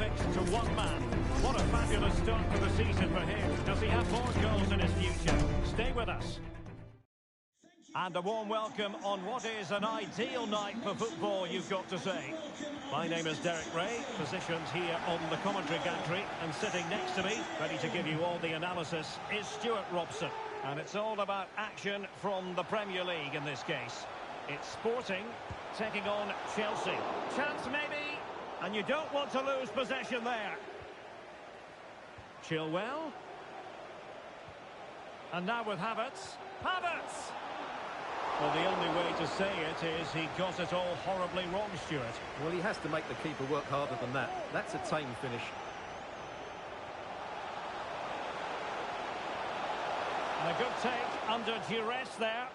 fixed to one man. What a fabulous start to the season for him. Does he have more goals in his future? Stay with us. And a warm welcome on what is an ideal night for football, you've got to say. My name is Derek Ray, positioned here on the commentary gantry, and sitting next to me, ready to give you all the analysis, is Stuart Robson. And it's all about action from the Premier League in this case. It's Sporting taking on Chelsea. Chance maybe, and you don't want to lose possession there. Chilwell. And now with Havertz. Havertz! Well, the only way to say it is he got it all horribly wrong, Stuart. Well, he has to make the keeper work harder than that. That's a tame finish. And a good take under duress there.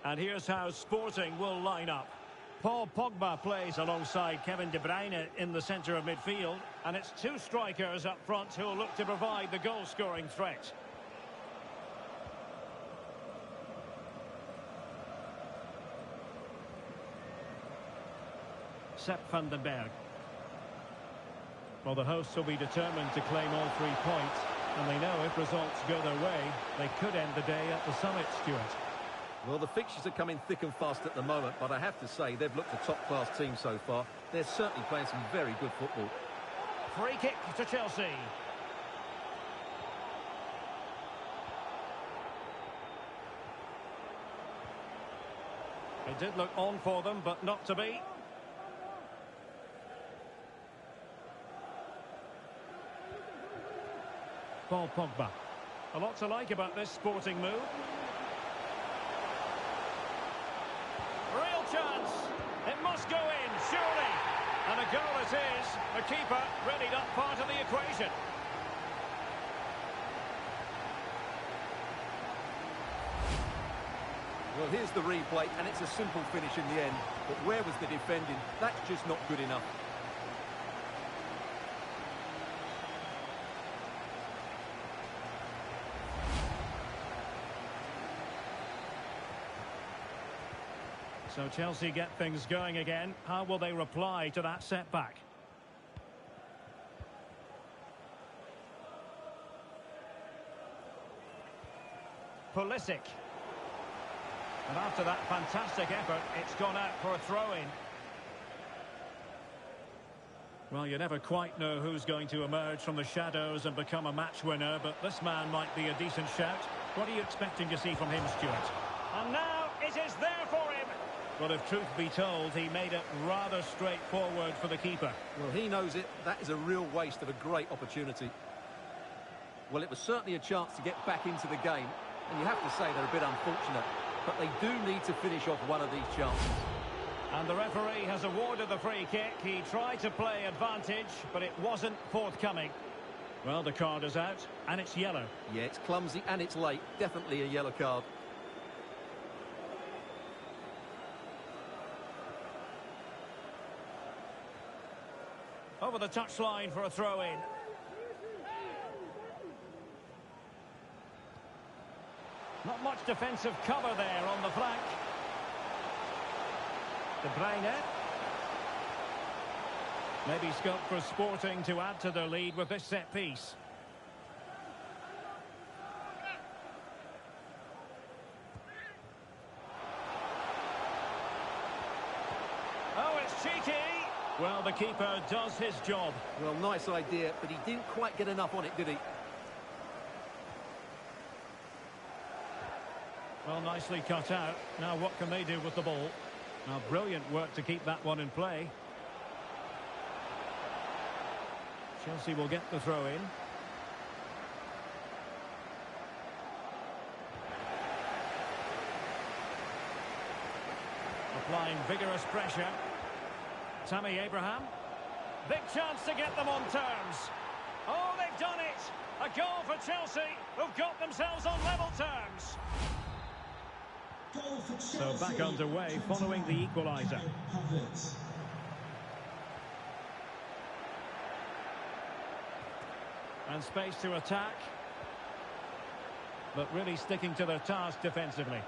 And here's how Sporting will line up. Paul Pogba plays alongside Kevin De Bruyne in the centre of midfield. And it's two strikers up front who'll look to provide the goal-scoring threat. Sepp van den Berg. Well, the hosts will be determined to claim all 3 points, and they know if results go their way, they could end the day at the summit, Stuart. Well, the fixtures are coming thick and fast at the moment, but I have to say they've looked a top-class team so far. They're certainly playing some very good football. Free kick to Chelsea. It did look on for them, but not to be. Paul Pogba. A lot to like about this Sporting move. Real chance. It must go in, surely. And a goal it is. The keeper readied up part of the equation. Well, here's the replay, and it's a simple finish in the end. But where was the defending? That's just not good enough. So Chelsea get things going again. How will they reply to that setback? Pulisic. And after that fantastic effort, it's gone out for a throw-in. Well, you never quite know who's going to emerge from the shadows and become a match winner, but this man might be a decent shout. What are you expecting to see from him, Stuart? And now it is there for him. But if truth be told, he made it rather straightforward for the keeper. Well, he knows it. That is a real waste of a great opportunity. Well, it was certainly a chance to get back into the game. And you have to say they're a bit unfortunate. But they do need to finish off one of these chances. And the referee has awarded the free kick. He tried to play advantage, but it wasn't forthcoming. Well, the card is out, and it's yellow. Yeah, it's clumsy and it's late. Definitely a yellow card. Over the touchline for a throw-in. Not much defensive cover there on the flank. De Bruyne. Maybe scope for Sporting to add to their lead with this set piece. Oh, it's cheeky. Well, the keeper does his job. Well, nice idea, but he didn't quite get enough on it, did he? Well, nicely cut out. Now what can they do with the ball? Now, brilliant work to keep that one in play. Chelsea will get the throw in. Applying vigorous pressure. Tammy Abraham. Big chance to get them on terms. Oh, they've done it! A goal for Chelsea, who've got themselves on level terms. So back underway following the equaliser. And space to attack. But really sticking to their task defensively.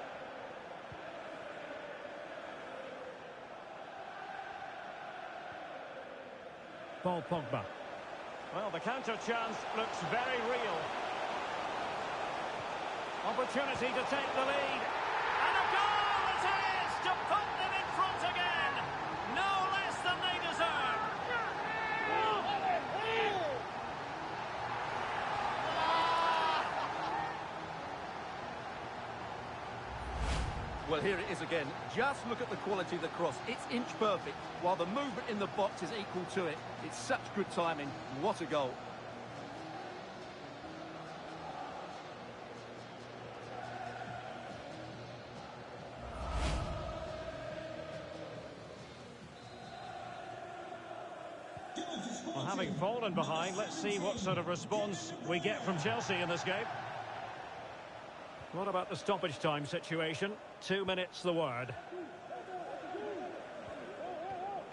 Paul Pogba. Well, the counter chance looks very real. Opportunity to take the lead. And a goal it is to put them in front again. No less than they deserve. Well, here it is again. Just look at the quality of the cross. It's inch perfect, while the movement in the box is equal to it. It's such good timing. What a goal. Well, having fallen behind, let's see what sort of response we get from Chelsea in this game. What about the stoppage time situation? 2 minutes the word.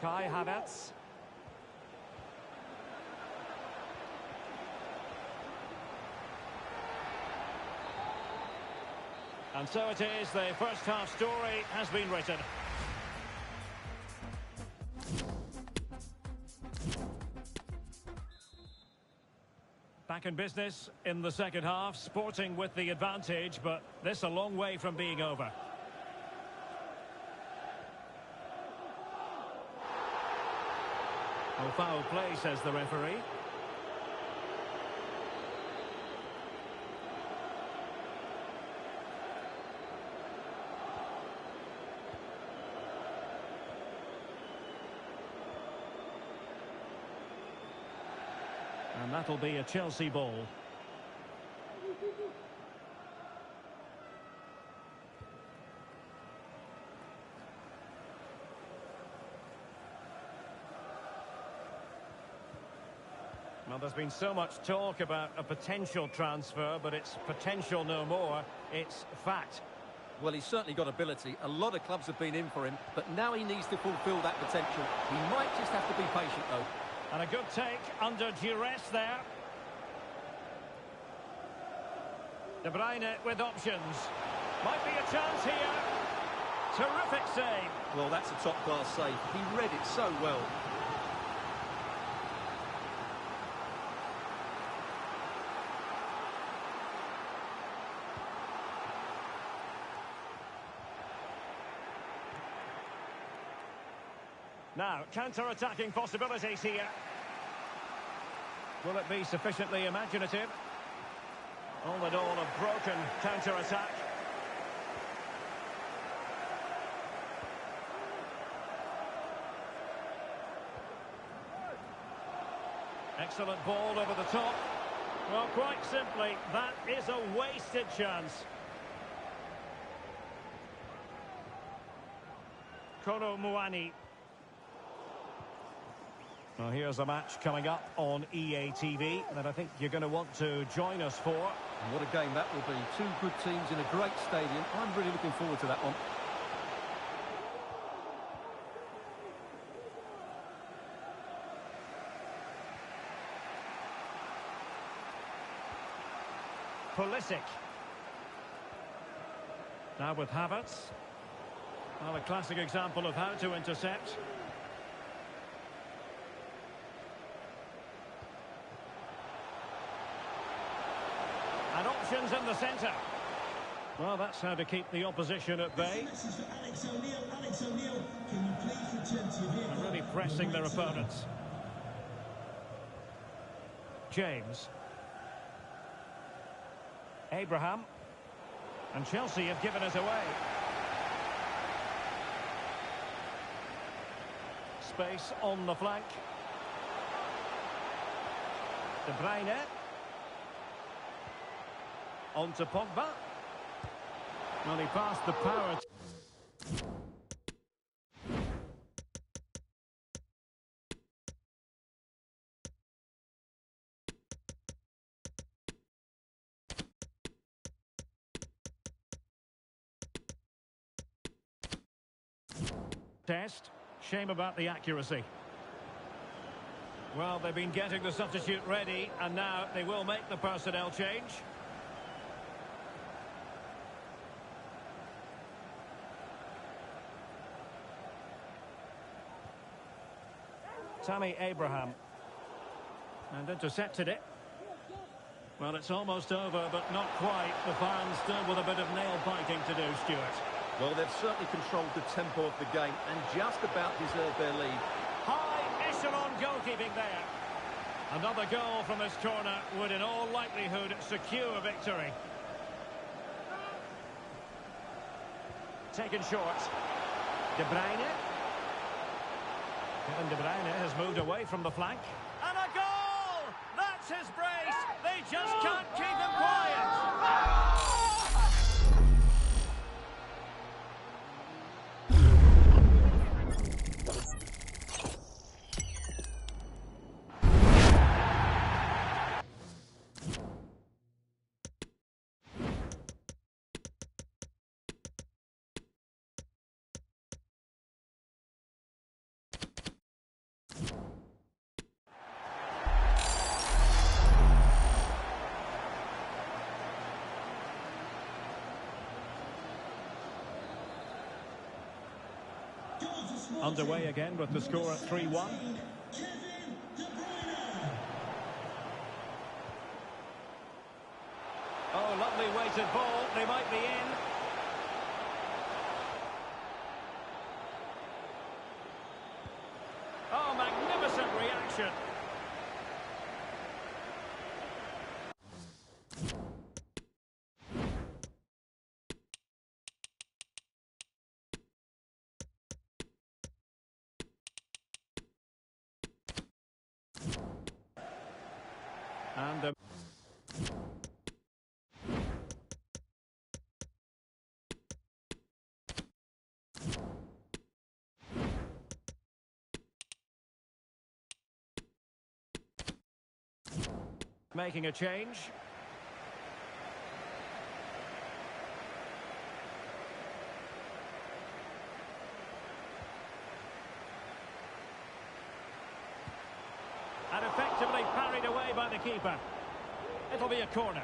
Kai Havertz. And so it is, the first half story has been written. Back in business in the second half, Sporting with the advantage, but this a long way from being over. Oh, foul play, says the referee. And that'll be a Chelsea ball. Well, there's been so much talk about a potential transfer, but it's potential no more. It's fact. Well, he's certainly got ability. A lot of clubs have been in for him, but now he needs to fulfil that potential. He might just have to be patient, though. And a good take under duress there. De Bruyne with options. Might be a chance here. Terrific save. Well, that's a top-class save. He read it so well. Now, counter-attacking possibilities here. Will it be sufficiently imaginative? All in all, a broken counter-attack. Excellent ball over the top. Well, quite simply, that is a wasted chance. Kolo Muani. Well, here's a match coming up on EA TV that I think you're going to want to join us for. And what a game that will be. Two good teams in a great stadium. I'm really looking forward to that one. Pulisic. Now with Havertz. Well, a classic example of how to intercept. And options in the centre. Well, that's how to keep the opposition at bay. And really pressing their opponents. James. Abraham. And Chelsea have given it away. Space on the flank. De Bruyne. On to Pogba. Well, he passed the power. Test. Shame about the accuracy. Well, they've been getting the substitute ready, and now they will make the personnel change. Tammy Abraham. And intercepted it. Well, it's almost over, but not quite. The fans still with a bit of nail-biting to do, Stuart. Well, they've certainly controlled the tempo of the game and just about deserved their lead. High echelon goalkeeping there. Another goal from this corner would in all likelihood secure victory. Taken short. De Bruyne. Kevin De Bruyne has moved away from the flank. And a goal! That's his brace! They just can't keep him quiet! Underway again with the score at 3-1. Oh, lovely weighted ball. They might be in. Oh, magnificent reaction. And making a change. And effectively parried away by the keeper. It'll be a corner.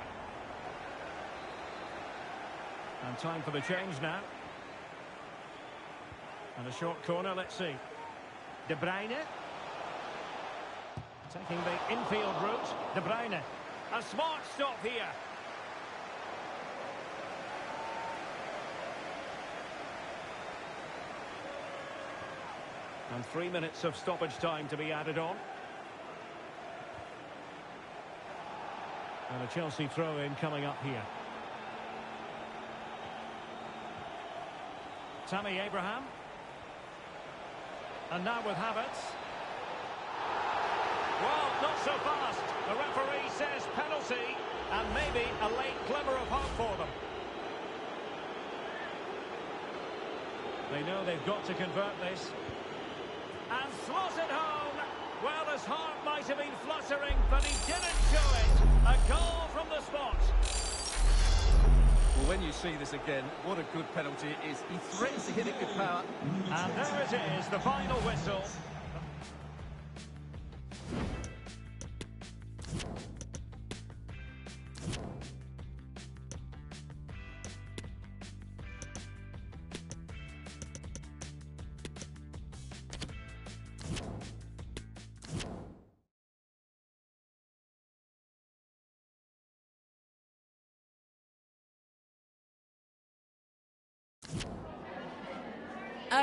And time for the change now. And a short corner, let's see. De Bruyne. Taking the infield route. De Bruyne. A smart stop here. And 3 minutes of stoppage time to be added on. And a Chelsea throw-in coming up here. Tammy Abraham. And now with Havertz. Well, not so fast. The referee says penalty, and maybe a late glimmer of hope for them. They know they've got to convert this. And slots it home. Well, his heart might have been fluttering, but he didn't show it. A goal from the spot. Well, when you see this again, what a good penalty it is. He threatens to hit it with power. And there it is, the final whistle.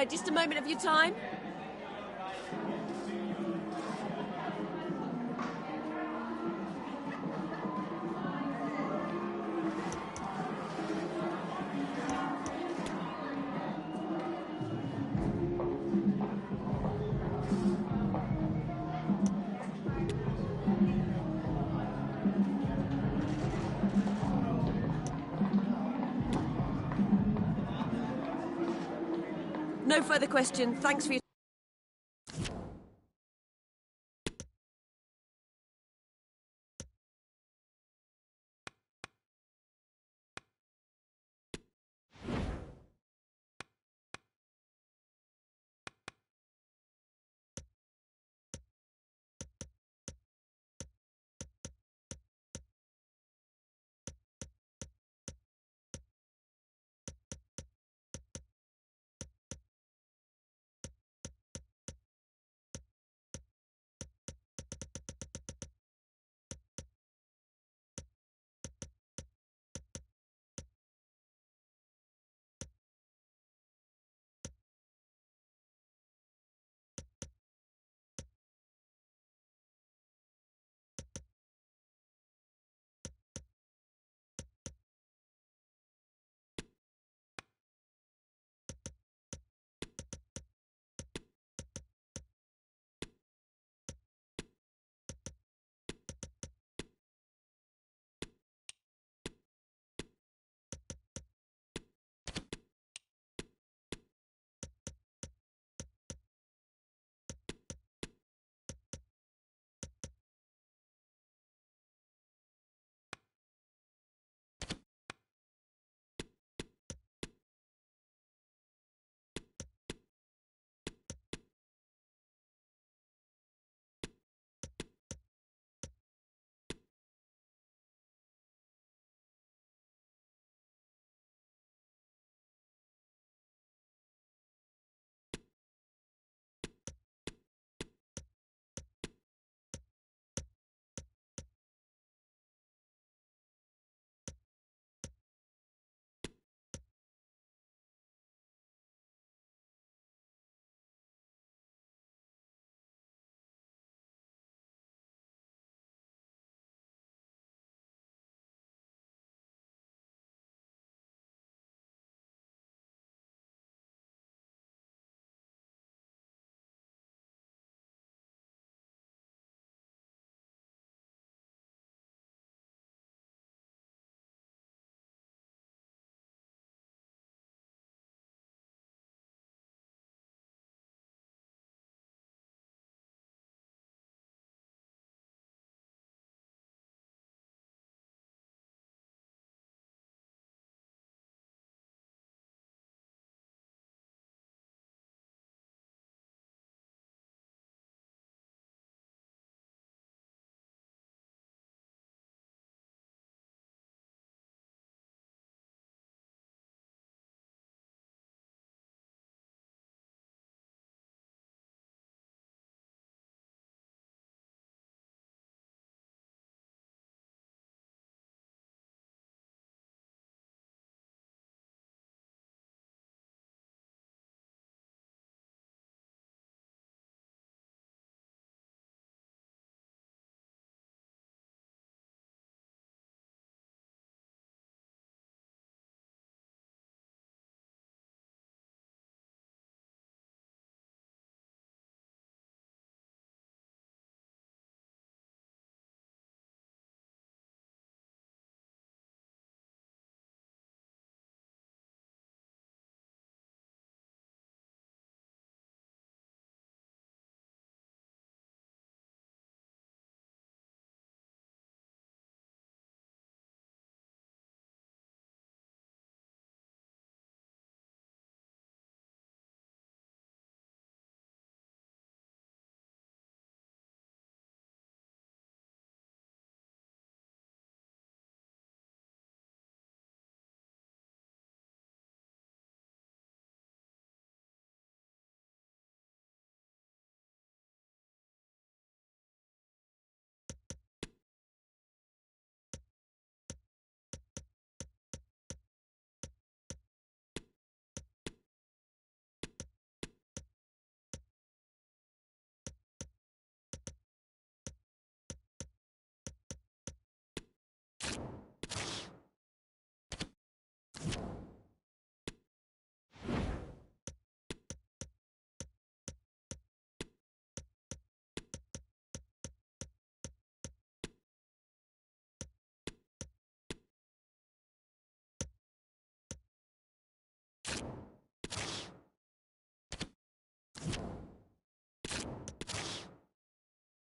Just a moment of your time. No further questions. Thanks for your